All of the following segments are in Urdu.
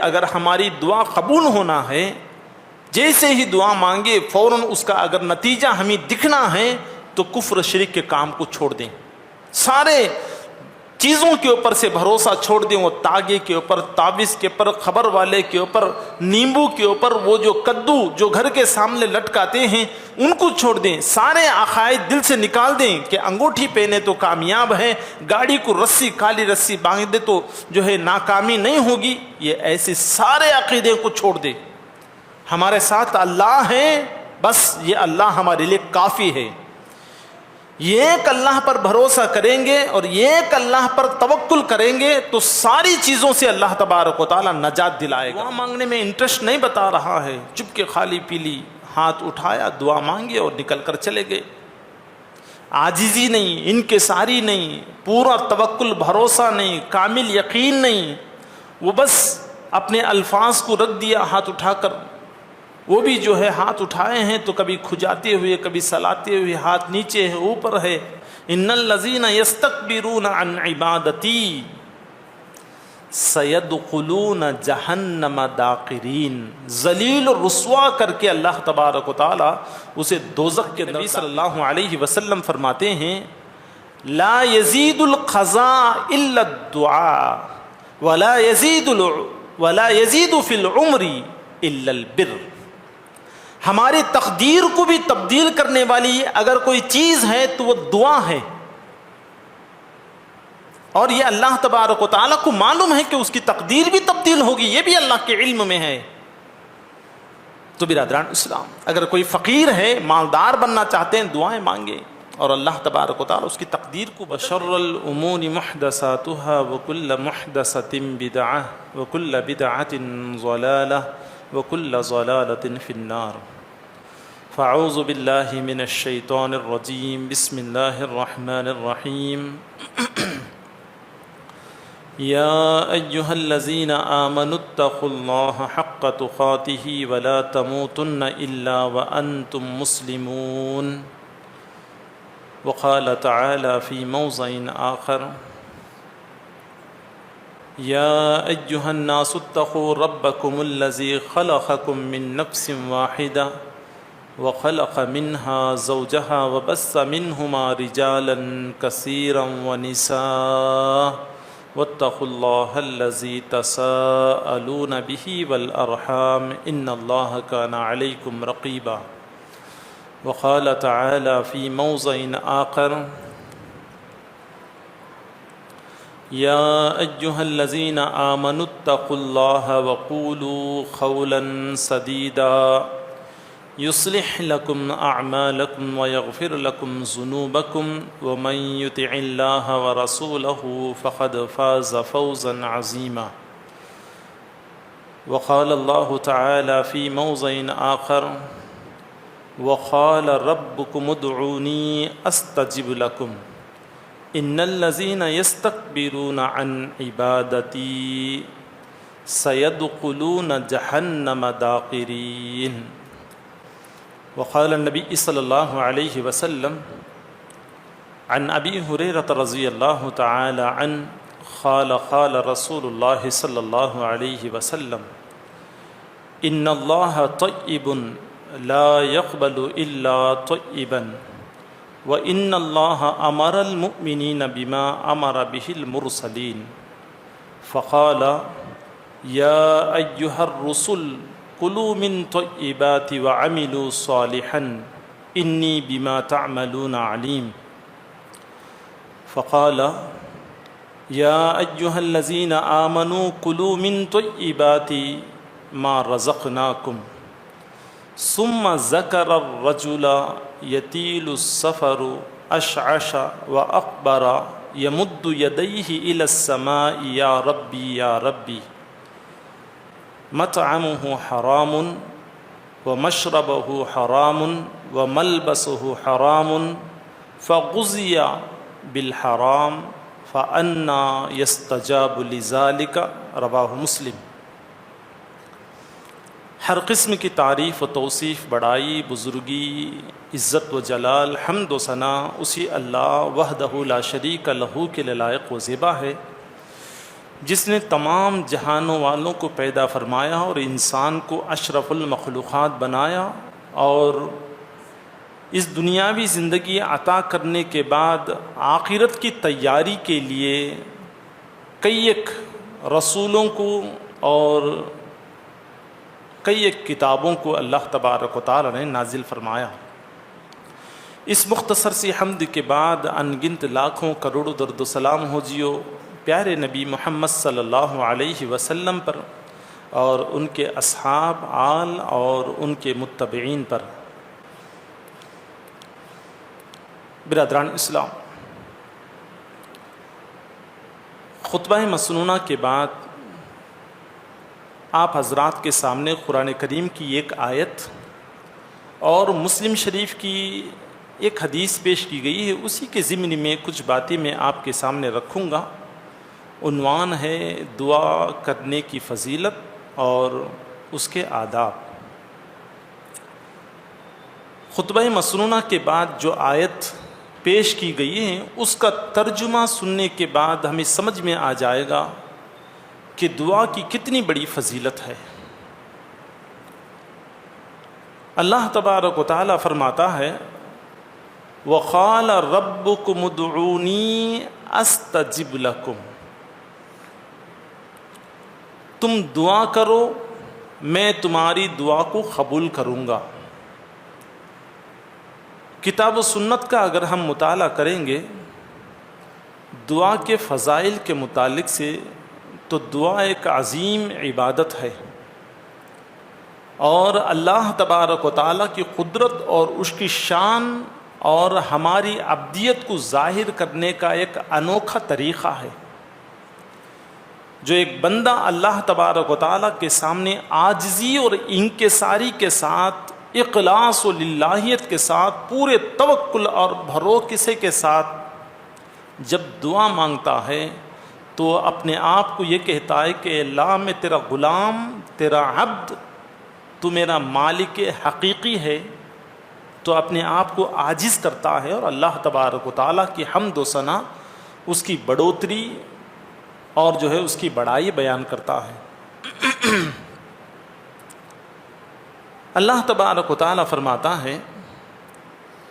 اگر ہماری دعا قبول ہونا ہے، جیسے ہی دعا مانگے فوراً اس کا اگر نتیجہ ہمیں دکھنا ہے تو کفر شرک کے کام کو چھوڑ دیں، سارے چیزوں کے اوپر سے بھروسہ چھوڑ دیں، وہ تاگے کے اوپر، تعویذ کے اوپر، خبر والے کے اوپر، نیمبو کے اوپر، وہ جو کدو جو گھر کے سامنے لٹکاتے ہیں ان کو چھوڑ دیں، سارے عقائد دل سے نکال دیں کہ انگوٹھی پہنے تو کامیاب ہے، گاڑی کو رسی کالی رسی باندھ دے تو جو ہے ناکامی نہیں ہوگی، یہ ایسے سارے عقیدے کو چھوڑ دیں۔ ہمارے ساتھ اللہ ہے، بس یہ اللہ ہمارے لیے کافی ہے، یہ ایک اللہ پر بھروسہ کریں گے اور یہ ایک اللہ پر توکل کریں گے تو ساری چیزوں سے اللہ تبارک و تعالی نجات دلائے گا۔ دعا مانگنے میں انٹرسٹ نہیں بتا رہا ہے، چپ کے خالی پیلی ہاتھ اٹھایا، دعا مانگی اور نکل کر چلے گئے، عاجزی نہیں، انکساری نہیں، پورا توکل بھروسہ نہیں، کامل یقین نہیں، وہ بس اپنے الفاظ کو رکھ دیا ہاتھ اٹھا کر، وہ بھی جو ہے ہاتھ اٹھائے ہیں تو کبھی کھجاتے ہوئے کبھی سلاتے ہوئے، ہاتھ نیچے ہے اوپر ہے۔ ان الذین یستکبرون عن عبادتی سیدخلون جہنم داخرین، ذلیل و رسوا کر کے اللہ تبارک و تعالی اسے دوزخ کے نبی صلی اللہ علیہ وسلم فرماتے ہیں لا یزید القضاء الا الدعاء ولا یزید فی العمر الا البر۔ ہماری تقدیر کو بھی تبدیل کرنے والی اگر کوئی چیز ہے تو وہ دعا ہے، اور یہ اللہ تبارک و تعالیٰ کو معلوم ہے کہ اس کی تقدیر بھی تبدیل ہوگی، یہ بھی اللہ کے علم میں ہے۔ تو برادران اسلام، اگر کوئی فقیر ہے، مالدار بننا چاہتے ہیں، دعائیں مانگے اور اللہ تبارک و تعالیٰ اس کی تقدیر کو بشر الامور محدثاتها وكل محدثة بدعة وكل بدعة ضلالة وكل ضلالة في النار۔ فاعوذ بالله من الشیطان الرجیم، بسم اللہ الرحمن الرحیم۔ یا ایہا الذین آمنوا اتقوا اللہ حق تقاته ولا تموتن الا وانتم مسلمون۔ وقال تعالی فی موضع آخر یا ایہا الناس اتقوا ربکم الذی خلقکم من نفس واحدہ وخلق منها زوجها وبث منهما رجالا كثيرا ونساء واتقوا الله الذي تساءلون به والأرحام إن الله كان عليكم رقيبا۔ وقال تعالى في موضع آخر یا ایہا الذین آمنوا اتقوا اللہ وقولوا قولا سدیدا یصلح لکم اعمالکم ویغفر لکم ذنوبکم ومن یطع اللہ ورسولہ فقد فاز فوزا عظیما۔ وقال اللہ تعالی فی موضع آخر وقال ربکم ادعونی استجب لکم ان الذین یستکبرون عن عبادتی سیدخلون جہنم داخرین۔ وقال النبی صلی اللہ علیہ وسلم عن ابی ہریرہ رضی اللہ تعالی عنہ قال رسول اللہ صلی اللہ علیہ وسلم ان اللہ طیب لا يقبل الا طیبا وَإِنَّ اللَّهَ أَمَرَ الْمُؤْمِنِينَ بِمَا أَمَرَ بِهِ الْمُرْسَلِينَ فَقَالَ يَا أَيُّهَا الرُّسُلُ كُلُوا مِن طَيِّبَاتِ وَعَمِلُوا صَالِحًا إِنِّي بِمَا تَعْمَلُونَ عَلِيمٌ۔ فَقَالَ يَا أَيُّهَا الَّذِينَ آمَنُوا كُلُوا مِن طَيِّبَاتِ مَا رَزَقْنَاكُمْ ثُمَّ ذَكَرَ الرَّجُلَ یطیل السفر اشعث واقبر یمد یدیہ الی السماء یا ربی یا ربی مطعمہ حرام ومشربہ حرام وملبسہ حرام فغذی بالحرام فأنى یستجاب لذلک، رواہ مسلم۔ ہر قسم کی تعریف و توصیف، بڑائی، بزرگی، عزت و جلال، حمد و ثنا اسی اللہ وحدہ لا شریک لہ کے لیے لائق و زیبا ہے۔ جس نے تمام جہانوں والوں کو پیدا فرمایا اور انسان کو اشرف المخلوقات بنایا، اور اس دنیاوی زندگی عطا کرنے کے بعد آخرت کی تیاری کے لیے کئی ایک رسولوں کو اور کئی ایک کتابوں کو اللہ تبارک و تعالی نے نازل فرمایا۔ اس مختصر سی حمد کے بعد ان گنت لاکھوں کروڑوں درد و سلام ہو جیو پیارے نبی محمد صلی اللہ علیہ وسلم پر اور ان کے اصحاب، آل اور ان کے متبعین پر۔ برادران اسلام، خطبہ مسنونہ کے بعد آپ حضرات کے سامنے قرآن کریم کی ایک آیت اور مسلم شریف کی ایک حدیث پیش کی گئی ہے، اسی کے ضمن میں کچھ باتیں میں آپ کے سامنے رکھوں گا۔ عنوان ہے دعا کرنے کی فضیلت اور اس کے آداب۔ خطبہ مسنونہ کے بعد جو آیت پیش کی گئی ہے اس کا ترجمہ سننے کے بعد ہمیں سمجھ میں آ جائے گا کہ دعا کی کتنی بڑی فضیلت ہے۔ اللہ تبارک و تعالی فرماتا ہے وَقَالَ رَبُّكُمُ ادْعُونِي أَسْتَجِبْ لَكُمْ، تم دعا کرو میں تمہاری دعا کو قبول کروں گا۔ کتاب و سنت کا اگر ہم مطالعہ کریں گے دعا کے فضائل کے متعلق سے تو دعا ایک عظیم عبادت ہے، اور اللہ تبارک و تعالیٰ کی قدرت اور اس کی شان اور ہماری عبدیت کو ظاہر کرنے کا ایک انوکھا طریقہ ہے۔ جو ایک بندہ اللہ تبارک و تعالیٰ کے سامنے عاجزی اور انکساری کے ساتھ، اخلاص و للہیت کے ساتھ، پورے توکل اور بھروسے کے ساتھ جب دعا مانگتا ہے تو اپنے آپ کو یہ کہتا ہے کہ اللہ میں تیرا غلام، تیرا عبد، تو میرا مالک حقیقی ہے، تو اپنے آپ کو عاجز کرتا ہے اور اللہ تبارک و تعالیٰ کی حمد و ثنا، اس کی بڑھوتری اور جو ہے اس کی بڑائی بیان کرتا ہے۔ اللہ تبارک و تعالیٰ فرماتا ہے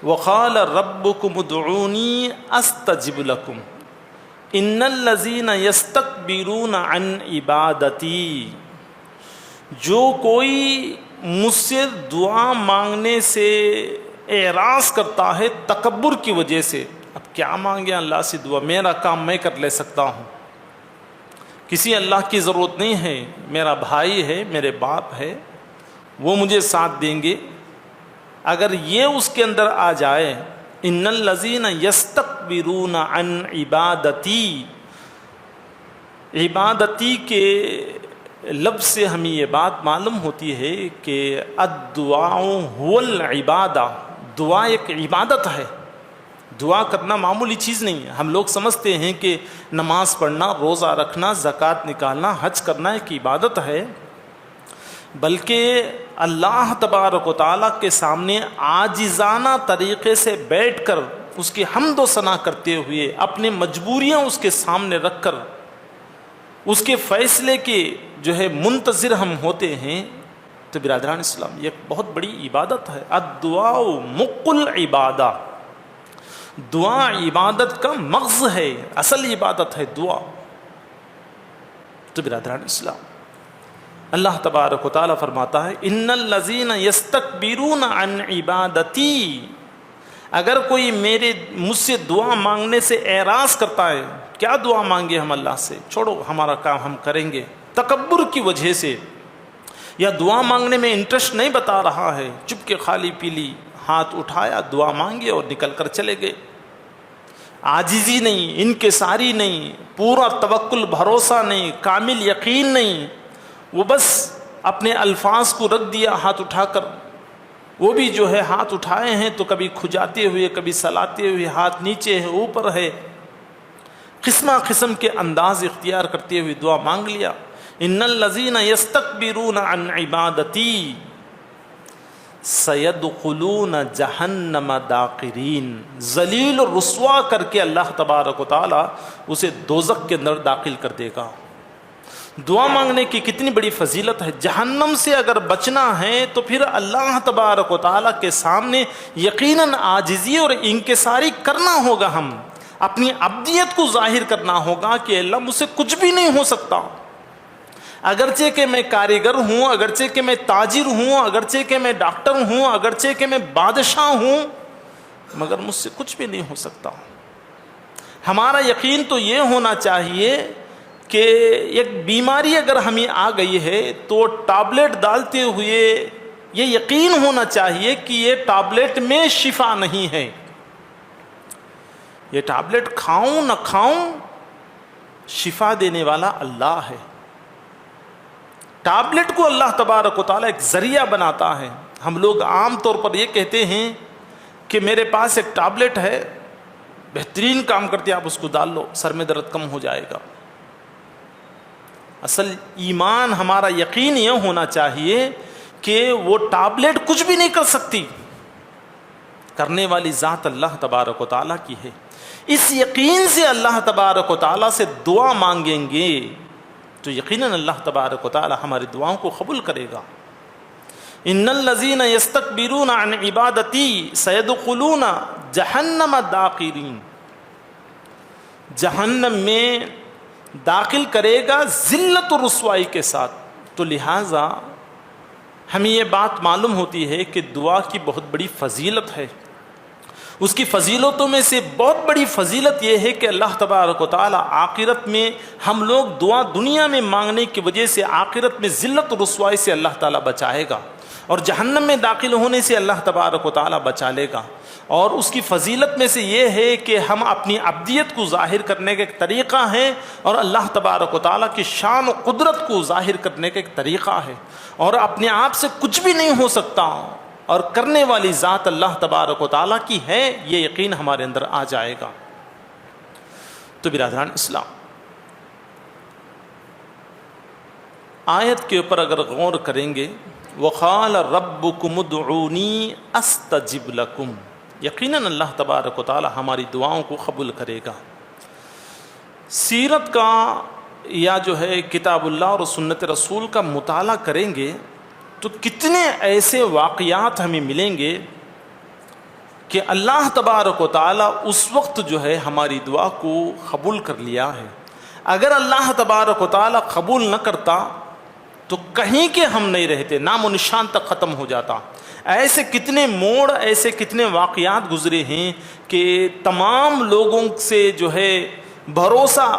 وَقَالَ رَبُّكُمُ ادْعُونِي أَسْتَجِبْ لَكُمْ إِنَّ الَّذِينَ يَسْتَكْبِرُونَ عَنْ عِبَادَتِي، جو کوئی مجھ سے دعا مانگنے سے اعراض کرتا ہے تکبر کی وجہ سے، اب کیا مانگے اللہ سے دعا، میرا کام میں کر لے سکتا ہوں، کسی اللہ کی ضرورت نہیں ہے، میرا بھائی ہے، میرے باپ ہے، وہ مجھے ساتھ دیں گے، اگر یہ اس کے اندر آ جائے ان الذین یستکبرون عن عبادتی، عبادتی کے لفظ سے ہمیں یہ بات معلوم ہوتی ہے کہ الدعاء هو العبادہ، دعا ایک عبادت ہے، دعا کرنا معمولی چیز نہیں ہے۔ ہم لوگ سمجھتے ہیں کہ نماز پڑھنا، روزہ رکھنا، زکوٰۃ نکالنا، حج کرنا ایک عبادت ہے، بلکہ اللہ تبارک و تعالیٰ کے سامنے عاجزانہ طریقے سے بیٹھ کر اس کی حمد و ثنا کرتے ہوئے اپنے مجبوریاں اس کے سامنے رکھ کر اس کے فیصلے کے جو ہے منتظر ہم ہوتے ہیں، تو برادران اسلام یہ ایک بہت بڑی عبادت ہے۔ الدعاء مخ العبادہ، دعا عبادت کا مغز ہے، اصل عبادت ہے دعا۔ تو برادران اسلام اللہ تبارک و تعالیٰ فرماتا ہے ان الذین یستکبرون عن عبادتی، اگر کوئی مجھ سے دعا مانگنے سے اعراض کرتا ہے، کیا دعا مانگے ہم اللہ سے، چھوڑو ہمارا کام ہم کریں گے، تکبر کی وجہ سے، یا دعا مانگنے میں انٹرسٹ نہیں بتا رہا ہے، چپ کے خالی پیلی ہاتھ اٹھایا، دعا مانگے اور نکل کر چلے گئے، عاجزی نہیں، انکساری نہیں، پورا توکل بھروسہ نہیں، کامل یقین نہیں، وہ بس اپنے الفاظ کو رکھ دیا ہاتھ اٹھا کر، وہ بھی جو ہے ہاتھ اٹھائے ہیں تو کبھی کھجاتے ہوئے، کبھی سلاتے ہوئے، ہاتھ نیچے ہے اوپر ہے، قسمہ قسم کے انداز اختیار کرتے ہوئے دعا مانگ لیا۔ ان الذین یستکبرون عن عبادتی سیدخلون جہنم داخرین، ذلیل و رسوا کر کے اللہ تبارک و تعالی اسے دوزخ کے اندر داخل کر دے گا۔ دعا مانگنے کی کتنی بڑی فضیلت ہے. جہنم سے اگر بچنا ہے تو پھر اللہ تبارک و تعالیٰ کے سامنے یقیناً عاجزی اور انکساری کرنا ہوگا. ہم اپنی عبدیت کو ظاہر کرنا ہوگا کہ اللہ مجھ سے کچھ بھی نہیں ہو سکتا. اگرچہ کہ میں کاریگر ہوں، اگرچہ کہ میں تاجر ہوں، اگرچہ کہ میں ڈاکٹر ہوں، اگرچہ کہ میں بادشاہ ہوں، مگر مجھ سے کچھ بھی نہیں ہو سکتا. ہمارا یقین تو یہ ہونا چاہیے کہ ایک بیماری اگر ہمیں آ گئی ہے تو ٹیبلٹ ڈالتے ہوئے یہ یقین ہونا چاہیے کہ یہ ٹیبلٹ میں شفا نہیں ہے. یہ ٹیبلٹ کھاؤں نہ کھاؤں، شفا دینے والا اللہ ہے. ٹیبلٹ کو اللہ تبارک و تعالیٰ ایک ذریعہ بناتا ہے. ہم لوگ عام طور پر یہ کہتے ہیں کہ میرے پاس ایک ٹیبلٹ ہے، بہترین کام کرتی ہے، آپ اس کو ڈال لو، سر میں درد کم ہو جائے گا. اصل ایمان ہمارا یقین یہ ہونا چاہیے کہ وہ ٹیبلٹ کچھ بھی نہیں کر سکتی، کرنے والی ذات اللہ تبارک و تعالیٰ کی ہے. اس یقین سے اللہ تبارک و تعالیٰ سے دعا مانگیں گے تو یقیناً اللہ تبارک و تعالیٰ ہماری دعاؤں کو قبول کرے گا. ان الذین یستکبرون عن عبادتی سیدخلون جہنم داخرین. جہنم میں داخل کرے گا ذلت و رسوائی کے ساتھ. تو لہٰذا ہمیں یہ بات معلوم ہوتی ہے کہ دعا کی بہت بڑی فضیلت ہے. اس کی فضیلتوں میں سے بہت بڑی فضیلت یہ ہے کہ اللہ تبارک و تعالیٰ آخرت میں ہم لوگ دعا دنیا میں مانگنے کی وجہ سے آخرت میں ذلت و رسوائی سے اللہ تعالیٰ بچائے گا، اور جہنم میں داخل ہونے سے اللہ تبارک و تعالیٰ بچا لے گا. اور اس کی فضیلت میں سے یہ ہے کہ ہم اپنی عبدیت کو ظاہر کرنے کا ایک طریقہ ہے، اور اللہ تبارک و تعالیٰ کی شان و قدرت کو ظاہر کرنے کا ایک طریقہ ہے. اور اپنے آپ سے کچھ بھی نہیں ہو سکتا، اور کرنے والی ذات اللہ تبارک و تعالیٰ کی ہے، یہ یقین ہمارے اندر آ جائے گا. تو برادران اسلام، آیت کے اوپر اگر غور کریں گے، وَقَالَ رَبُّكُمُ ادْعُونِي أَسْتَجِبْ لَكُمْ، یقیناً اللہ تبارک و تعالیٰ ہماری دعاؤں کو قبول کرے گا. سیرت کا یا جو ہے کتاب اللہ اور سنت رسول کا مطالعہ کریں گے تو کتنے ایسے واقعات ہمیں ملیں گے کہ اللہ تبارک و تعالیٰ اس وقت جو ہے ہماری دعا کو قبول کر لیا ہے. اگر اللہ تبارک و تعالیٰ قبول نہ کرتا تو کہیں کہ ہم نہیں رہتے، نام و نشان تک ختم ہو جاتا. ایسے کتنے موڑ، ایسے کتنے واقعات گزرے ہیں کہ تمام لوگوں سے جو ہے بھروسہ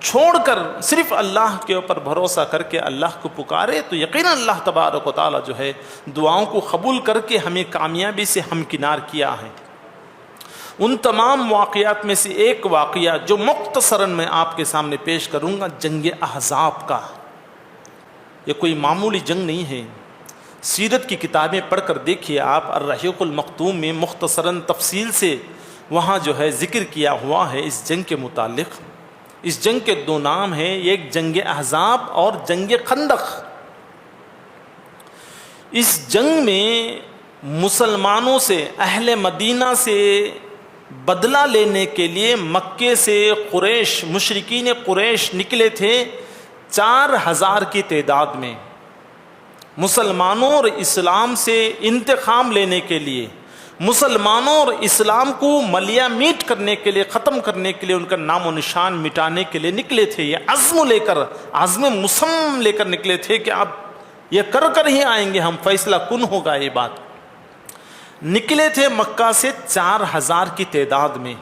چھوڑ کر صرف اللہ کے اوپر بھروسہ کر کے اللہ کو پکارے تو یقیناً اللہ تبارک و تعالیٰ جو ہے دعاؤں کو قبول کر کے ہمیں کامیابی سے ہمکنار کیا ہے. ان تمام واقعات میں سے ایک واقعہ جو مختصراً میں آپ کے سامنے پیش کروں گا، جنگ احزاب کا. یہ کوئی معمولی جنگ نہیں ہے. سیرت کی کتابیں پڑھ کر دیکھیے آپ، الرحیق المختوم میں مختصراً تفصیل سے وہاں جو ہے ذکر کیا ہوا ہے اس جنگ کے متعلق. اس جنگ کے دو نام ہیں، ایک جنگ احزاب اور جنگ خندق. اس جنگ میں مسلمانوں سے، اہل مدینہ سے بدلہ لینے کے لیے مکے سے قریش، مشرکین قریش نکلے تھے 4000 کی تعداد میں، مسلمانوں اور اسلام سے انتقام لینے کے لیے، مسلمانوں اور اسلام کو ملیا میٹ کرنے کے لیے، ختم کرنے کے لیے، ان کا نام و نشان مٹانے کے لیے نکلے تھے. یہ عزم لے کر، عزم مصمم لے کر نکلے تھے کہ اب یہ کر ہی آئیں گے ہم، فیصلہ کن ہوگا یہ بات. نکلے تھے مکہ سے 4000 کی تعداد میں.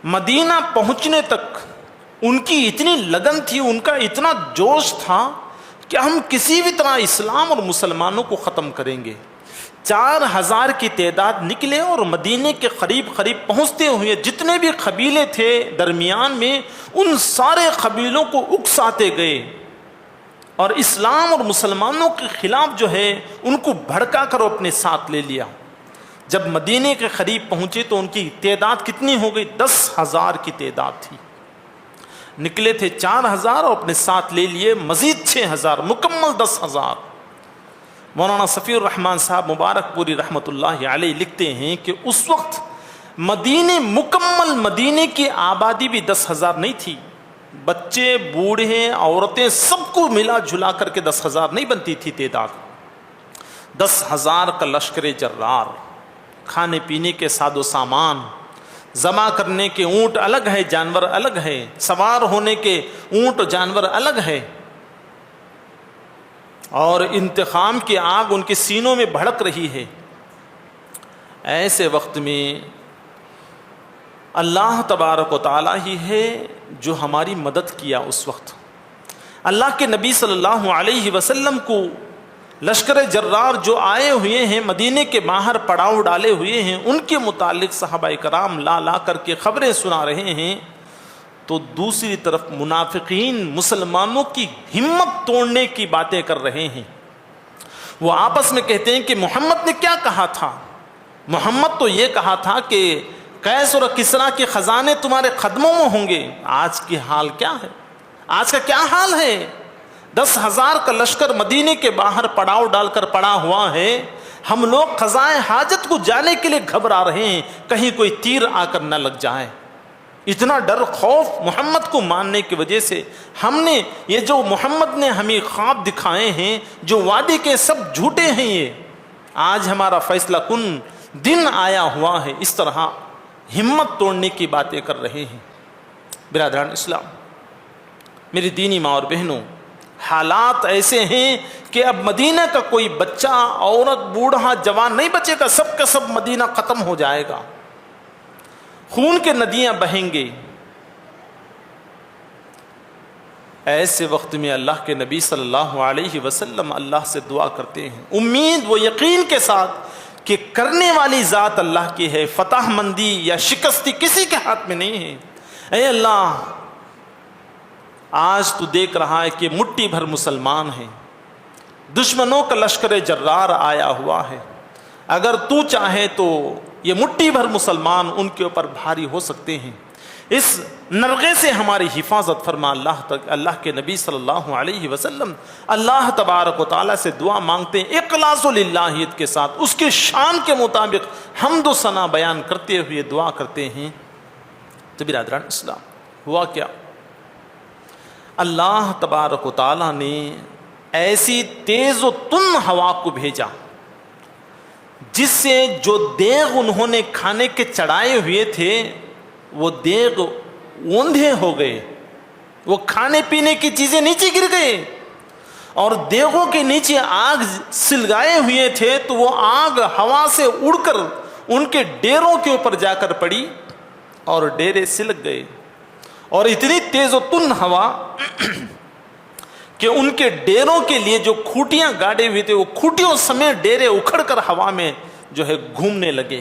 مدینہ پہنچنے تک ان کی اتنی لگن تھی، ان کا اتنا جوش تھا کہ ہم کسی بھی طرح اسلام اور مسلمانوں کو ختم کریں گے. 4000 کی تعداد نکلے اور مدینے کے قریب پہنچتے ہوئے جتنے بھی قبیلے تھے درمیان میں، ان سارے قبیلوں کو اکساتے گئے اور اسلام اور مسلمانوں کے خلاف جو ہے ان کو بھڑکا کر اپنے ساتھ لے لیا. جب مدینے کے قریب پہنچے تو ان کی تعداد کتنی ہو گئی؟ 10,000 کی تعداد تھی. نکلے تھے 4000 اور اپنے ساتھ لے لیے مزید 6000، مکمل 10,000. مولانا صفی الرحمن صاحب مبارک پوری رحمۃ اللہ علیہ لکھتے ہیں کہ اس وقت مدینے، مکمل مدینے کی آبادی بھی 10,000 نہیں تھی. بچے بوڑھے عورتیں سب کو ملا جلا کر کے 10,000 نہیں بنتی تھی تعداد. 10,000 کا لشکر جرار, کھانے پینے کے ساز و سامان, ذبح کرنے کے اونٹ الگ ہے, جانور الگ ہے, سوار ہونے کے اونٹ جانور الگ ہے, اور انتقام کی آگ ان کے سینوں میں بھڑک رہی ہے. ایسے وقت میں اللہ تبارک و تعالیٰ ہی ہے جو ہماری مدد کیا. اس وقت اللہ کے نبی صلی اللہ علیہ وسلم کو لشکر جرار جو آئے ہوئے ہیں, مدینے کے باہر پڑاؤ ڈالے ہوئے ہیں, ان کے متعلق صحابہ کرام لا کر کے خبریں سنا رہے ہیں, تو دوسری طرف منافقین مسلمانوں کی ہمت توڑنے کی باتیں کر رہے ہیں. وہ آپس میں کہتے ہیں کہ محمد نے کیا کہا تھا, محمد تو یہ کہا تھا کہ قیصر اور کسریٰ کے خزانے تمہارے قدموں میں ہوں گے. آج کی حال کیا ہے, آج کا کیا حال ہے؟ 10,000 کا لشکر مدینے کے باہر پڑاؤ ڈال کر پڑا ہوا ہے. ہم لوگ قضائے حاجت کو جانے کے لیے گھبرا رہے ہیں, کہیں کوئی تیر آ کر نہ لگ جائے. اتنا ڈر خوف محمد کو ماننے کی وجہ سے ہم نے یہ جو محمد نے ہمیں خواب دکھائے ہیں, جو وعدے کے سب جھوٹے ہیں, یہ آج ہمارا فیصلہ کن دن آیا ہوا ہے. اس طرح ہمت توڑنے کی باتیں کر رہے ہیں. برادران اسلام, میری دینی ماں اور بہنوں, حالات ایسے ہیں کہ اب مدینہ کا کوئی بچہ, عورت, بوڑھا, جوان نہیں بچے گا. سب کا سب مدینہ ختم ہو جائے گا, خون کے ندیاں بہیں گے. ایسے وقت میں اللہ کے نبی صلی اللہ علیہ وسلم اللہ سے دعا کرتے ہیں, امید و یقین کے ساتھ کہ کرنے والی ذات اللہ کی ہے, فتح مندی یا شکستی کسی کے ہاتھ میں نہیں ہے. اے اللہ, آج تو دیکھ رہا ہے کہ مٹھی بھر مسلمان ہیں, دشمنوں کا لشکر جرار آیا ہوا ہے. اگر تو چاہے تو یہ مٹھی بھر مسلمان ان کے اوپر بھاری ہو سکتے ہیں. اس نرغے سے ہماری حفاظت فرما. اللہ کے نبی صلی اللہ علیہ وسلم اللہ تبارک و تعالیٰ سے دعا مانگتے ہیں اخلاص و للہیت کے ساتھ, اس کے شان کے مطابق حمد و ثنا بیان کرتے ہوئے دعا کرتے ہیں. تو برادران اسلام, ہوا کیا؟ اللہ تبارک و تعالیٰ نے ایسی تیز و تند ہوا کو بھیجا جس سے جو دیگ انہوں نے کھانے کے چڑھائے ہوئے تھے وہ دیگ اوندھے ہو گئے, وہ کھانے پینے کی چیزیں نیچے گر گئے, اور دیگوں کے نیچے آگ سلگائے ہوئے تھے تو وہ آگ ہوا سے اڑ کر ان کے ڈیروں کے اوپر جا کر پڑی اور ڈیرے سلگ گئے. اور اتنی تیز و تند ہوا کہ ان کے ڈیروں کے لیے جو کھوٹیاں گاڑے ہوئے تھے وہ کھوٹیوں سمیت ڈیرے اکھڑ کر ہوا میں جو ہے گھومنے لگے.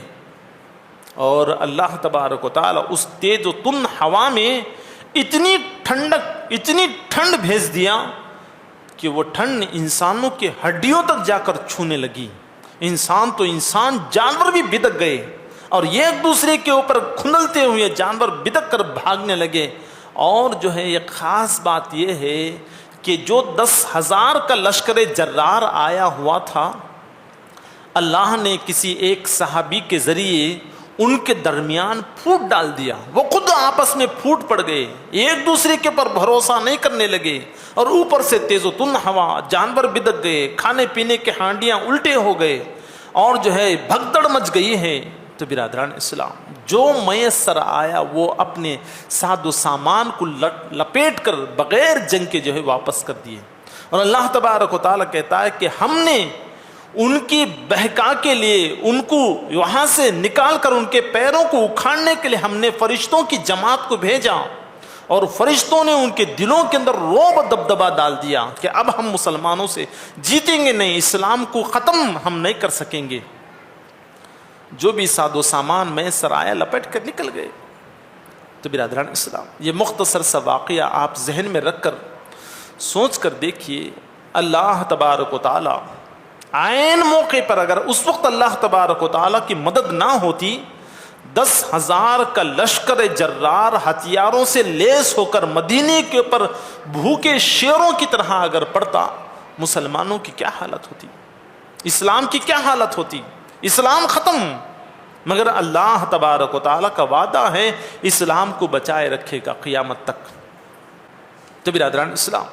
اور اللہ تبارک و تعالی اس تیز و تند ہوا میں اتنی ٹھنڈ بھیج دیا کہ وہ ٹھنڈ انسانوں کے ہڈیوں تک جا کر چھونے لگی. انسان تو انسان, جانور بھی بدک گئے, اور یہ ایک دوسرے کے اوپر کھندلتے ہوئے جانور بدک کر بھاگنے لگے. اور جو ہے ایک خاص بات یہ ہے کہ جو 10,000 کا لشکر جرار آیا ہوا تھا, اللہ نے کسی ایک صحابی کے ذریعے ان کے درمیان پھوٹ ڈال دیا. وہ خود آپس میں پھوٹ پڑ گئے, ایک دوسرے کے پر بھروسہ نہیں کرنے لگے, اور اوپر سے تیز و تند ہوا, جانور بدک گئے, کھانے پینے کے ہانڈیاں الٹے ہو گئے, اور جو ہے بھگدڑ مچ گئی ہے. تو برادران اسلام, جو میسر آیا وہ اپنے ساز و سامان کو لپیٹ کر بغیر جنگ کے جو ہے واپس کر دیے. اور اللہ تبارک و تعالیٰ کہتا ہے کہ ہم نے ان کی بہکا کے لیے ان کو وہاں سے نکال کر ان کے پیروں کو اکھاڑنے کے لیے ہم نے فرشتوں کی جماعت کو بھیجا, اور فرشتوں نے ان کے دلوں کے اندر رعب دبدبا ڈال دیا کہ اب ہم مسلمانوں سے جیتیں گے نہیں, اسلام کو ختم ہم نہیں کر سکیں گے. جو بھی ساز و سامان میسر آیا لپٹ کر نکل گئے. تو برادران اسلام, یہ مختصر سا واقعہ آپ ذہن میں رکھ کر سوچ کر دیکھیے, اللہ تبارک و تعالی عین موقع پر اگر اس وقت اللہ تبارک و تعالی کی مدد نہ ہوتی, 10,000 کا لشکر جرار ہتھیاروں سے لیس ہو کر مدینے کے اوپر بھوکے شیروں کی طرح اگر پڑتا, مسلمانوں کی کیا حالت ہوتی, اسلام کی کیا حالت ہوتی. اسلام ختم, مگر اللہ تبارک و تعالیٰ کا وعدہ ہے اسلام کو بچائے رکھے گا قیامت تک. تو برادران اسلام،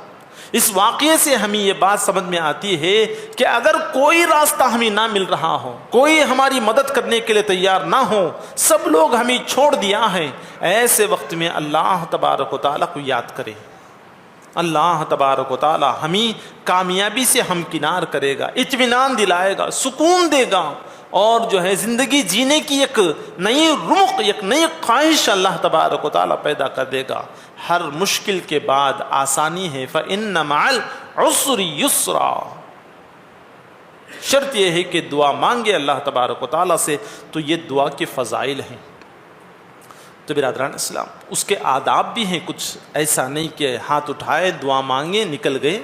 اس واقعے سے ہمیں یہ بات سمجھ میں آتی ہے کہ اگر کوئی راستہ ہمیں نہ مل رہا ہو، کوئی ہماری مدد کرنے کے لیے تیار نہ ہو، سب لوگ ہمیں چھوڑ دیا ہے، ایسے وقت میں اللہ تبارک و تعالیٰ کو یاد کرے۔ اللہ تبارک و تعالیٰ ہمیں کامیابی سے ہمکنار کرے گا، اطمینان دلائے گا، سکون دے گا، اور جو ہے زندگی جینے کی ایک نئی رمق، ایک نئی خواہش اللہ تبارک و تعالیٰ پیدا کر دے گا۔ ہر مشکل کے بعد آسانی ہے، فَإِنَّ مَعَ الْعُسْرِ يُسْرًا۔ شرط یہ ہے کہ دعا مانگے اللہ تبارک و تعالیٰ سے، تو یہ دعا کے فضائل ہیں۔ تو برادران اسلام، اس کے آداب بھی ہیں کچھ، ایسا نہیں کہ ہاتھ اٹھائے دعا مانگے نکل گئے۔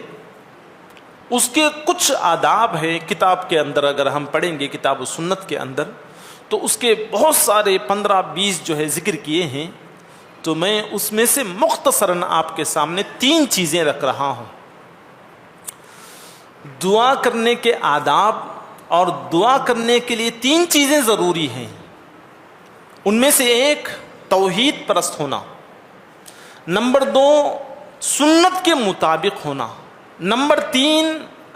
اس کے کچھ آداب ہیں، کتاب کے اندر اگر ہم پڑھیں گے، کتاب و سنت کے اندر، تو اس کے بہت سارے 15-20 جو ہے ذکر کیے ہیں، تو میں اس میں سے مختصراً آپ کے سامنے 3 چیزیں رکھ رہا ہوں۔ دعا کرنے کے آداب، اور دعا کرنے کے لیے 3 چیزیں ضروری ہیں۔ ان میں سے ایک توحید پرست ہونا، نمبر 2 سنت کے مطابق ہونا، نمبر 3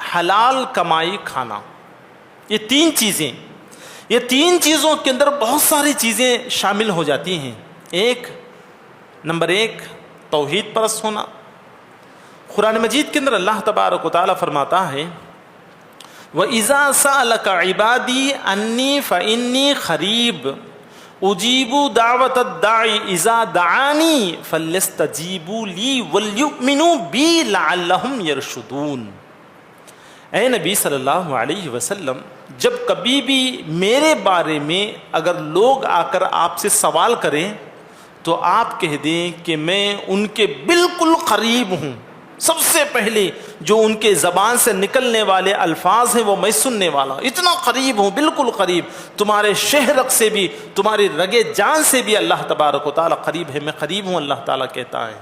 حلال کمائی کھانا۔ یہ 3 چیزیں، یہ 3 چیزوں کے اندر بہت ساری چیزیں شامل ہو جاتی ہیں۔ نمبر 1 توحید پرست ہونا۔ قرآن مجید کے اندر اللہ تبارک و تعالیٰ فرماتا ہے، وَإِذَا سَأَلَكَ عِبَادِي أَنِّي فَإِنِّي قَرِيبٌ اجیب دعوت الداعی اذا دعانی فلیستجیبوا لی ولیؤمنوا بی لعلہم یرشدون۔ اے نبی صلی اللہ علیہ وسلم، جب کبھی بھی میرے بارے میں اگر لوگ آ کر آپ سے سوال کریں تو آپ کہہ دیں کہ میں ان کے بالکل قریب ہوں، سب سے پہلے جو ان کے زبان سے نکلنے والے الفاظ ہیں وہ میں سننے والا ہوں، اتنا قریب ہوں، بالکل قریب، تمہارے شہرک سے بھی، تمہاری رگے جان سے بھی اللہ تبارک و تعالیٰ قریب ہے، میں قریب ہوں۔ اللہ تعالیٰ کہتا ہے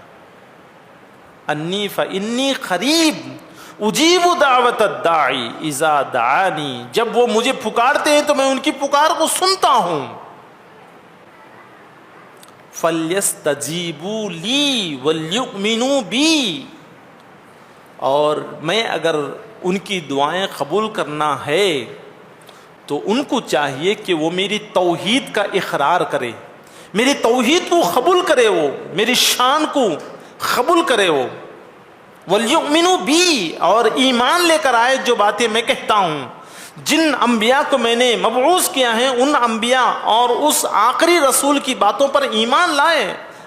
انی فانی قریب اجیب دعوت الداعی اذا دعانی، جب وہ مجھے پکارتے ہیں تو میں ان کی پکار کو سنتا ہوں۔ فلیستجیبوا لی ولیؤمنوا بی، اور میں اگر ان کی دعائیں قبول کرنا ہے تو ان کو چاہیے کہ وہ میری توحید کا اقرار کرے، میری توحید کو قبول کرے، وہ میری شان کو قبول کرے، وہ وَلْيُؤْمِنُوا بِي، اور ایمان لے کر آئے جو باتیں میں کہتا ہوں۔ جن انبیاء کو میں نے مبعوث کیا ہے ان انبیاء اور اس آخری رسول کی باتوں پر ایمان لائے،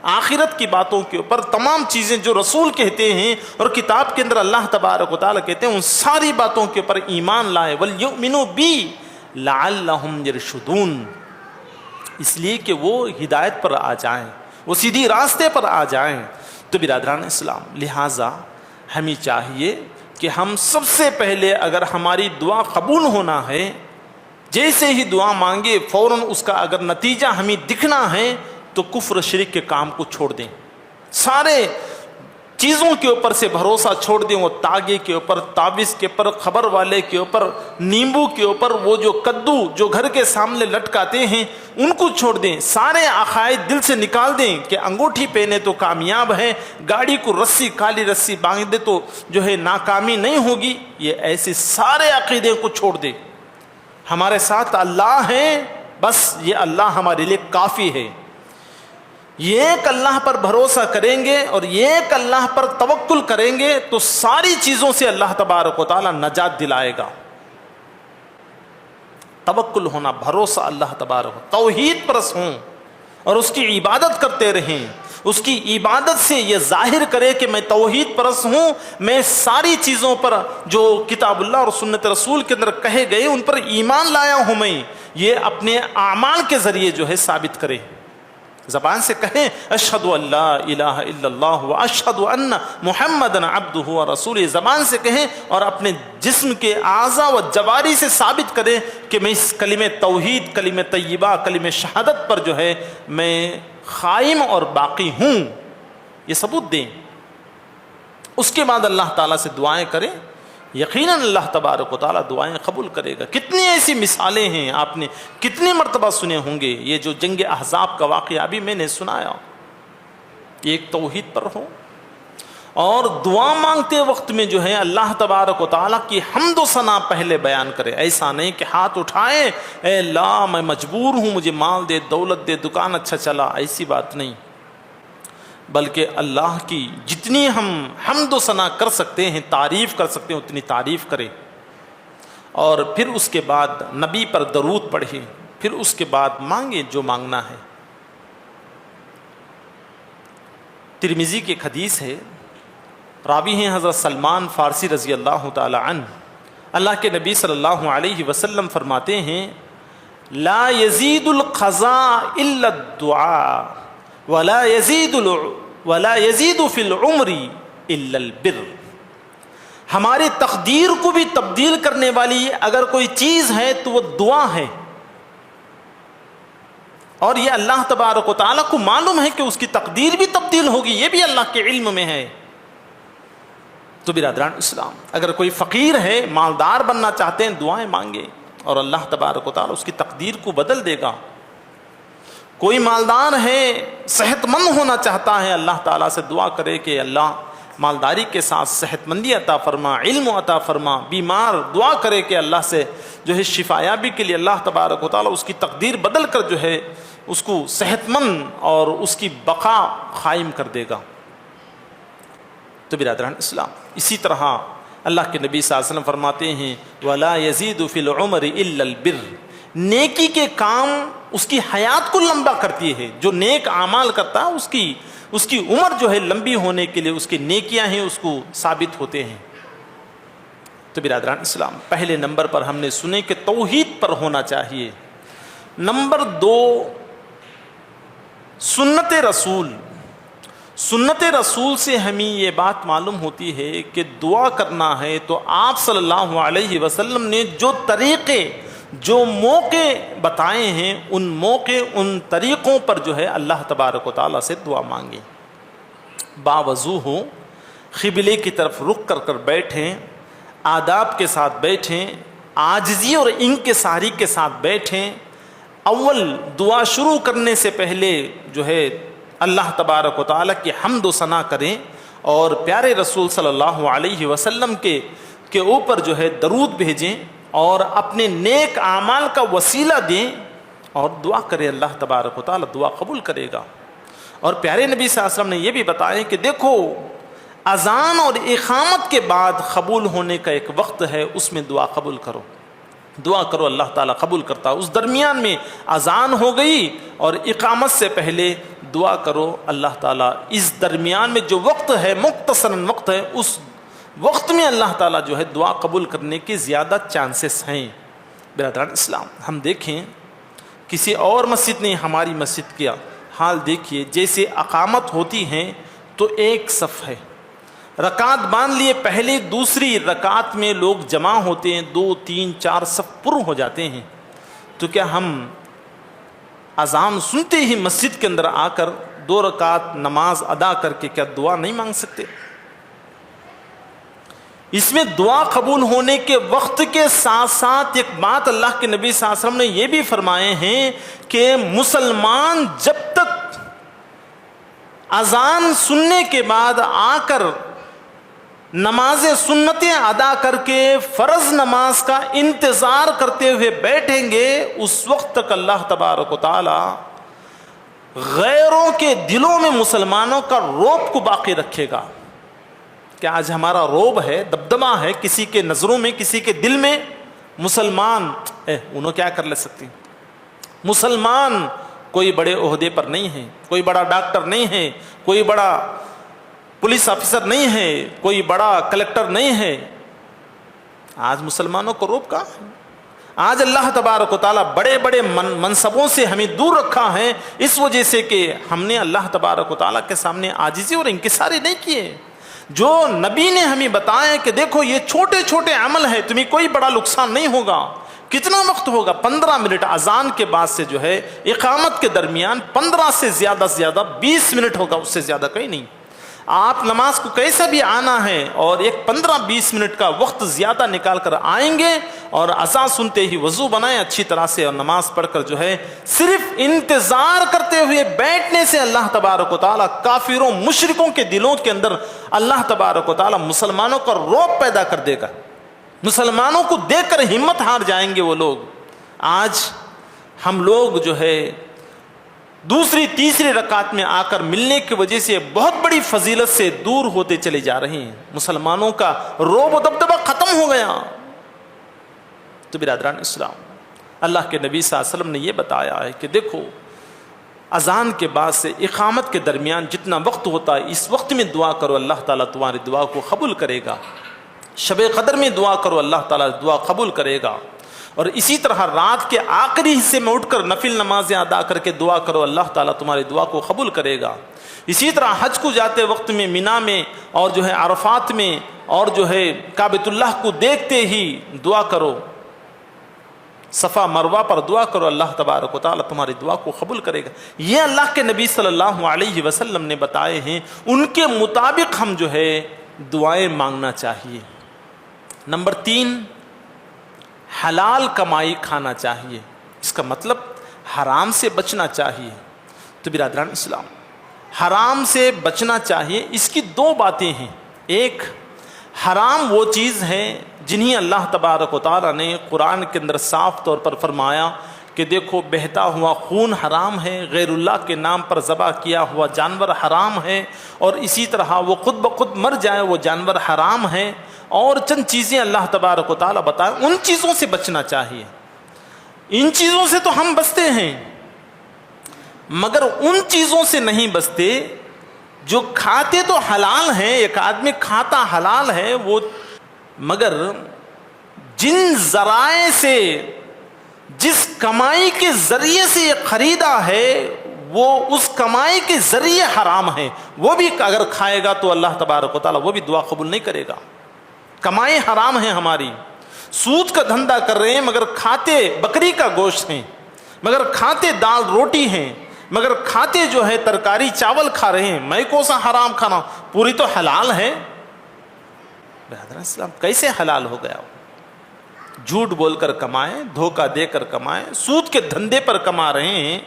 آخرت کی باتوں کے اوپر، تمام چیزیں جو رسول کہتے ہیں اور کتاب کے اندر اللہ تبارک و تعالیٰ کہتے ہیں ان ساری باتوں کے اوپر ایمان لائے۔ وَلْيُؤْمِنُوا بِي لَعَلَّهُمْ يَرْشُدُونَ، اس لیے کہ وہ ہدایت پر آ جائیں، وہ سیدھی راستے پر آ جائیں۔ تو برادران اسلام، لہٰذا ہمیں چاہیے کہ ہم سب سے پہلے اگر ہماری دعا قبول ہونا ہے، جیسے ہی دعا مانگے فوراً اس کا اگر نتیجہ ہمیں دکھنا ہے تو کفر شرک کے کام کو چھوڑ دیں، سارے چیزوں کے اوپر سے بھروسہ چھوڑ دیں، وہ تاگے کے اوپر، تعویذ کے اوپر، خبر والے کے اوپر، نیمبو کے اوپر، وہ جو کدو جو گھر کے سامنے لٹکاتے ہیں ان کو چھوڑ دیں، سارے عقائد دل سے نکال دیں کہ انگوٹھی پہنے تو کامیاب ہے، گاڑی کو رسی، کالی رسی باندھ دے تو جو ہے ناکامی نہیں ہوگی، یہ ایسے سارے عقیدے کو چھوڑ دیں۔ ہمارے ساتھ اللہ ہے، بس یہ اللہ ہمارے لیے کافی ہے، یہ ایک اللہ پر بھروسہ کریں گے اور یہ ایک اللہ پر توکل کریں گے تو ساری چیزوں سے اللہ تبارک و تعالیٰ نجات دلائے گا۔ توکل ہونا، بھروسہ اللہ تبارک، توحید پرست ہوں اور اس کی عبادت کرتے رہیں، اس کی عبادت سے یہ ظاہر کرے کہ میں توحید پرست ہوں، میں ساری چیزوں پر جو کتاب اللہ اور سنت رسول کے اندر کہے گئے ان پر ایمان لایا ہوں، میں یہ اپنے اعمال کے ذریعے جو ہے ثابت کرے، زبان سے کہیں اشہد ان لا الہ الا اللہ و اشہد ان محمدًا عبدہ و رسولہ، زبان سے کہیں اور اپنے جسم کے اعضاء و جواری سے ثابت کریں کہ میں اس کلمہ توحید، کلمہ طیبہ، کلمہ شہادت پر جو ہے میں قائم اور باقی ہوں، یہ ثبوت دیں۔ اس کے بعد اللہ تعالیٰ سے دعائیں کریں، یقیناً اللہ تبارک و تعالیٰ دعائیں قبول کرے گا۔ کتنی ایسی مثالیں ہیں، آپ نے کتنی مرتبہ سنے ہوں گے، یہ جو جنگ احزاب کا واقعہ ابھی میں نے سنایا، یہ ایک توحید پر ہو اور دعا مانگتے وقت میں جو ہے اللہ تبارک و تعالیٰ کی حمد و ثنا پہلے بیان کرے. ایسا نہیں کہ ہاتھ اٹھائے اے اللہ میں مجبور ہوں, مجھے مال دے, دولت دے, دکان اچھا چلا, ایسی بات نہیں, بلکہ اللہ کی جتنی ہم حمد و ثنا کر سکتے ہیں, تعریف کر سکتے ہیں, اتنی تعریف کرے. اور پھر اس کے بعد نبی پر درود پڑھے, پھر اس کے بعد مانگے جو مانگنا ہے. ترمذی کی ایک حدیث ہے, راوی ہیں حضرت سلمان فارسی رضی اللہ تعالی عنہ. اللہ کے نبی صلی اللہ علیہ وسلم فرماتے ہیں لا یزید القضاء الا الدعاء ولا یزید فی العمر الا البر. ہماری تقدیر کو بھی تبدیل کرنے والی اگر کوئی چیز ہے تو وہ دعا ہے, اور یہ اللہ تبارک و تعالیٰ کو معلوم ہے کہ اس کی تقدیر بھی تبدیل ہوگی, یہ بھی اللہ کے علم میں ہے. تو برادران اسلام, اگر کوئی فقیر ہے, مالدار بننا چاہتے ہیں, دعائیں مانگے اور اللہ تبارک و تعالیٰ اس کی تقدیر کو بدل دے گا. کوئی مالدار ہے, صحت مند ہونا چاہتا ہے, اللہ تعالیٰ سے دعا کرے کہ اللہ مالداری کے ساتھ صحت مندی عطا فرما, علم عطا فرما. بیمار دعا کرے کہ اللہ سے جو ہے شفا یابی کے لیے اللہ تبارک و تعالیٰ اس کی تقدیر بدل کر جو ہے اس کو صحت مند اور اس کی بقا قائم کر دے گا. تو برادران اسلام, اسی طرح اللہ کے نبی صلی اللہ علیہ وسلم فرماتے ہیں وَلَا يَزِيدُ فِي الْعُمَرِ إِلَّا الْبِرِّ. نیکی کے کام اس کی حیات کو لمبا کرتی ہے. جو نیک اعمال کرتا ہے اس کی عمر جو ہے لمبی ہونے کے لیے اس کی نیکیاں ہیں اس کو ثابت ہوتے ہیں. تو برادران اسلام, پہلے نمبر پر ہم نے سنے کہ توحید پر ہونا چاہیے. نمبر 2 سنت رسول. سنت رسول سے ہمیں یہ بات معلوم ہوتی ہے کہ دعا کرنا ہے تو آپ صلی اللہ علیہ وسلم نے جو طریقے جو موقع بتائے ہیں ان موقع ان طریقوں پر جو ہے اللہ تبارک و تعالیٰ سے دعا مانگیں. باوضو ہو, قبلے کی طرف رخ کر بیٹھیں, آداب کے ساتھ بیٹھیں, عاجزی اور انکساری کے ساتھ بیٹھیں. اول دعا شروع کرنے سے پہلے جو ہے اللہ تبارک و تعالیٰ کی حمد و ثنا کریں اور پیارے رسول صلی اللہ علیہ وسلم کے اوپر جو ہے درود بھیجیں اور اپنے نیک اعمال کا وسیلہ دیں اور دعا کریں. اللہ تبارک و تعالیٰ دعا قبول کرے گا. اور پیارے نبی صلی اللہ علیہ وسلم نے یہ بھی بتایا کہ دیکھو اذان اور اقامت کے بعد قبول ہونے کا ایک وقت ہے, اس میں دعا قبول کرو. دعا کرو, اللہ تعالیٰ قبول کرتا. اس درمیان میں اذان ہو گئی اور اقامت سے پہلے دعا کرو, اللہ تعالیٰ اس درمیان میں جو وقت ہے مختصراً وقت ہے, اس وقت میں اللہ تعالیٰ جو ہے دعا قبول کرنے کے زیادہ چانسز ہیں. برادران اسلام, ہم دیکھیں کسی اور مسجد نے ہماری مسجد کیا حال دیکھیے. جیسے اقامت ہوتی ہیں تو ایک صف ہے, رکعت باندھ لیے, پہلی دوسری رکعت میں لوگ جمع ہوتے ہیں, 2 3 4 صف پر ہو جاتے ہیں. تو کیا ہم اذان سنتے ہی مسجد کے اندر آ کر 2 رکعت نماز ادا کر کے کیا دعا نہیں مانگ سکتے؟ اس میں دعا قبول ہونے کے وقت کے ساتھ ساتھ ایک بات اللہ کے نبی صلی اللہ علیہ وسلم نے یہ بھی فرمائے ہیں کہ مسلمان جب تک اذان سننے کے بعد آ کر نماز سنتیں ادا کر کے فرض نماز کا انتظار کرتے ہوئے بیٹھیں گے, اس وقت تک اللہ تبارک و تعالی غیروں کے دلوں میں مسلمانوں کا رعب کو باقی رکھے گا. کہ آج ہمارا رعب ہے, دبدبہ ہے کسی کے نظروں میں, کسی کے دل میں, مسلمان انہوں کیا کر لے سکتے. مسلمان کوئی بڑے عہدے پر نہیں ہے, کوئی بڑا ڈاکٹر نہیں ہے, کوئی بڑا پولیس آفیسر نہیں ہے, کوئی بڑا کلیکٹر نہیں ہے. آج مسلمانوں کو رعب کہاں ہے؟ آج اللہ تبارک و تعالیٰ بڑے بڑے منصبوں سے ہمیں دور رکھا ہے, اس وجہ سے کہ ہم نے اللہ تبارک و تعالیٰ کے سامنے عاجزی اور انکساری نہیں کیے. جو نبی نے ہمیں بتایا کہ دیکھو یہ چھوٹے چھوٹے عمل ہے, تمہیں کوئی بڑا نقصان نہیں ہوگا. کتنا وقت ہوگا؟ 15 منٹ اذان کے بعد سے جو ہے اقامت کے درمیان 15 سے زیادہ 20 منٹ ہوگا, اس سے زیادہ کہیں نہیں. آپ نماز کو کیسا بھی آنا ہے اور ایک 15-20 منٹ کا وقت زیادہ نکال کر آئیں گے اور اذان سنتے ہی وضو بنائیں اچھی طرح سے اور نماز پڑھ کر جو ہے صرف انتظار کرتے ہوئے بیٹھنے سے اللہ تبارک و تعالیٰ کافروں مشرکوں کے دلوں کے اندر اللہ تبارک و تعالیٰ مسلمانوں کا رعب پیدا کر دے گا. مسلمانوں کو دیکھ کر ہمت ہار جائیں گے وہ لوگ. آج ہم لوگ جو ہے دوسری تیسری رکعت میں آ کر ملنے کی وجہ سے بہت بڑی فضیلت سے دور ہوتے چلے جا رہے ہیں. مسلمانوں کا رعب و دبدبہ ختم ہو گیا. تو برادران اسلام، اللہ کے نبی صلی اللہ علیہ وسلم نے یہ بتایا ہے کہ دیکھو اذان کے بعد سے اقامت کے درمیان جتنا وقت ہوتا ہے اس وقت میں دعا کرو، اللہ تعالیٰ تمہاری دعا کو قبول کرے گا. شب قدر میں دعا کرو، اللہ تعالیٰ دعا قبول کرے گا. اور اسی طرح رات کے آخری حصے میں اٹھ کر نفل نمازیں ادا کر کے دعا کرو، اللہ تعالیٰ تمہاری دعا کو قبول کرے گا. اسی طرح حج کو جاتے وقت میں مینا میں اور جو ہے عرفات میں اور جو ہے کعبۃ اللہ کو دیکھتے ہی دعا کرو، صفا مروہ پر دعا کرو، اللہ تبارک و تعالیٰ تمہاری دعا کو قبول کرے گا. یہ اللہ کے نبی صلی اللہ علیہ وسلم نے بتائے ہیں، ان کے مطابق ہم جو ہے دعائیں مانگنا چاہیے. نمبر 3، حلال کمائی کھانا چاہیے. اس کا مطلب حرام سے بچنا چاہیے. تو برادران اسلام، حرام سے بچنا چاہیے. اس کی 2 باتیں ہیں. ایک، حرام وہ چیز ہے جنہیں اللہ تبارک و تعالیٰ نے قرآن کے اندر صاف طور پر فرمایا کہ دیکھو بہتا ہوا خون حرام ہے، غیر اللہ کے نام پر ذبح کیا ہوا جانور حرام ہے، اور اسی طرح وہ خود بخود مر جائے وہ جانور حرام ہے. اور چند چیزیں اللہ تبارک و تعالیٰ بتائے، ان چیزوں سے بچنا چاہیے. ان چیزوں سے تو ہم بچتے ہیں مگر ان چیزوں سے نہیں بچتے جو کھاتے تو حلال ہیں، ایک آدمی کھاتا حلال ہے وہ، مگر جن ذرائع سے جس کمائی کے ذریعے سے یہ خریدا ہے وہ اس کمائی کے ذریعے حرام ہے، وہ بھی اگر کھائے گا تو اللہ تبارک و تعالیٰ وہ بھی دعا قبول نہیں کرے گا. کمائی حرام ہے ہماری. سود کا دھندا کر رہے ہیں مگر کھاتے بکری کا گوشت ہیں، مگر کھاتے دال روٹی ہیں، مگر کھاتے جو ہے ترکاری چاول کھا رہے ہیں. میں کون سا حرام کھانا، پوری تو حلال ہے. برادر اسلام کیسے حلال ہو گیا؟ جھوٹ بول کر کمائے، دھوکہ دے کر کمائے، سود کے دھندے پر کما رہے ہیں.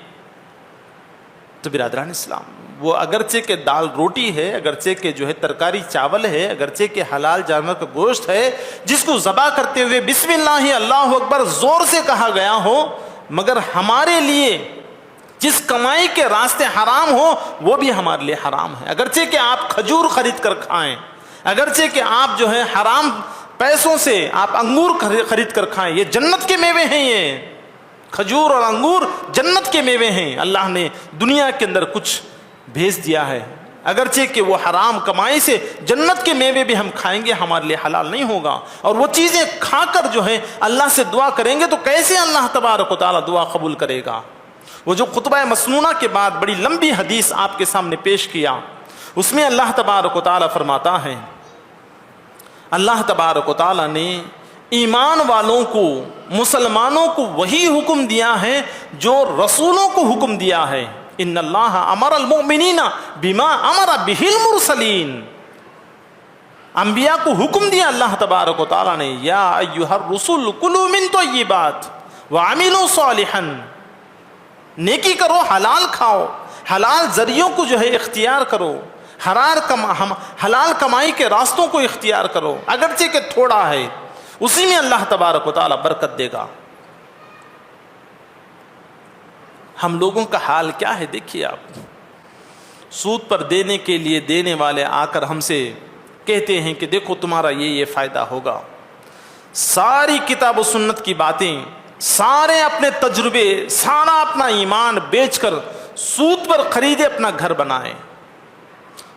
تو برادران اسلام، وہ اگرچہ کہ دال روٹی ہے، اگرچہ کہ جو ہے ترکاری چاول ہے، اگرچہ کہ حلال جانور کا گوشت ہے جس کو ذبح کرتے ہوئے بسم اللہ اللہ اکبر زور سے کہا گیا ہو، مگر ہمارے لیے جس کمائی کے راستے حرام ہو وہ بھی ہمارے لیے حرام ہے. اگرچہ کہ آپ کھجور خرید کر کھائیں، اگرچہ کہ آپ جو ہے حرام پیسوں سے آپ انگور خرید کر کھائیں، یہ جنت کے میوے ہیں. یہ کھجور اور انگور جنت کے میوے ہیں. اللہ نے دنیا کے اندر کچھ بھیج دیا ہے، اگرچہ کہ وہ حرام کمائی سے جنت کے میوے بھی ہم کھائیں گے ہمارے لیے حلال نہیں ہوگا. اور وہ چیزیں کھا کر جو ہے اللہ سے دعا کریں گے تو کیسے اللہ تبارک و تعالیٰ دعا قبول کرے گا؟ وہ جو خطبہ مسنونہ کے بعد بڑی لمبی حدیث آپ کے سامنے پیش کیا، اس میں اللہ تبارک و تعالیٰ فرماتا ہے، اللہ تبارک و تعالیٰ نے ایمان والوں کو، مسلمانوں کو وہی حکم دیا ہے جو رسولوں کو حکم دیا ہے. ان اللہ امر المؤمنین بما امر بہ المرسلین. انبیاء کو حکم دیا اللہ تبارک و تعالیٰ نے، یا ایھا الرسل کلوا من طیبات وعملوا صالحا. نیکی کرو، حلال کھاؤ، حلال ذریعوں کو جو ہے اختیار کرو، حلال کمائی کے راستوں کو اختیار کرو، اگرچہ کہ تھوڑا ہے اسی میں اللہ تبارک و تعالیٰ برکت دے گا. ہم لوگوں کا حال کیا ہے دیکھیے آپ. سود پر دینے کے لیے دینے والے آ کر ہم سے کہتے ہیں کہ دیکھو تمہارا یہ فائدہ ہوگا. ساری کتاب و سنت کی باتیں، سارے اپنے تجربے، سارا اپنا ایمان بیچ کر سود پر خریدے اپنا گھر بنائے،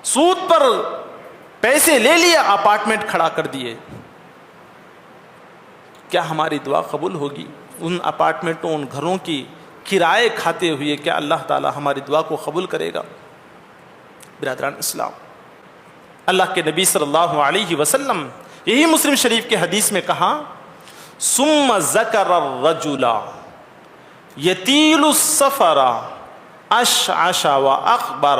سود پر پیسے لے لیے اپارٹمنٹ کھڑا کر دیے. کیا ہماری دعا قبول ہوگی؟ ان اپارٹمنٹوں، ان گھروں کی کرائے کھاتے ہوئے کیا اللہ تعالی ہماری دعا کو قبول کرے گا؟ برادران اسلام، اللہ کے نبی صلی اللہ علیہ وسلم یہی مسلم شریف کے حدیث میں کہا، ثم ذکر الرجل یطیل السفر اشعث واغبر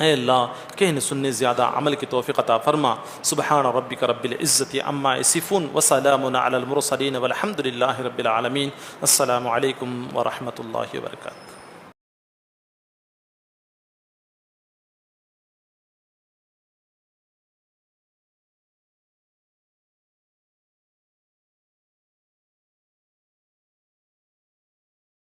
اے اللہ کہنے سننے زیادہ عمل کی توفیق عطا فرما. سبحان ربک رب العزت عما یصفون وسلام علی المرسلین والحمد للہ رب العالمین. السلام علیکم ورحمۃ اللہ وبرکاتہ.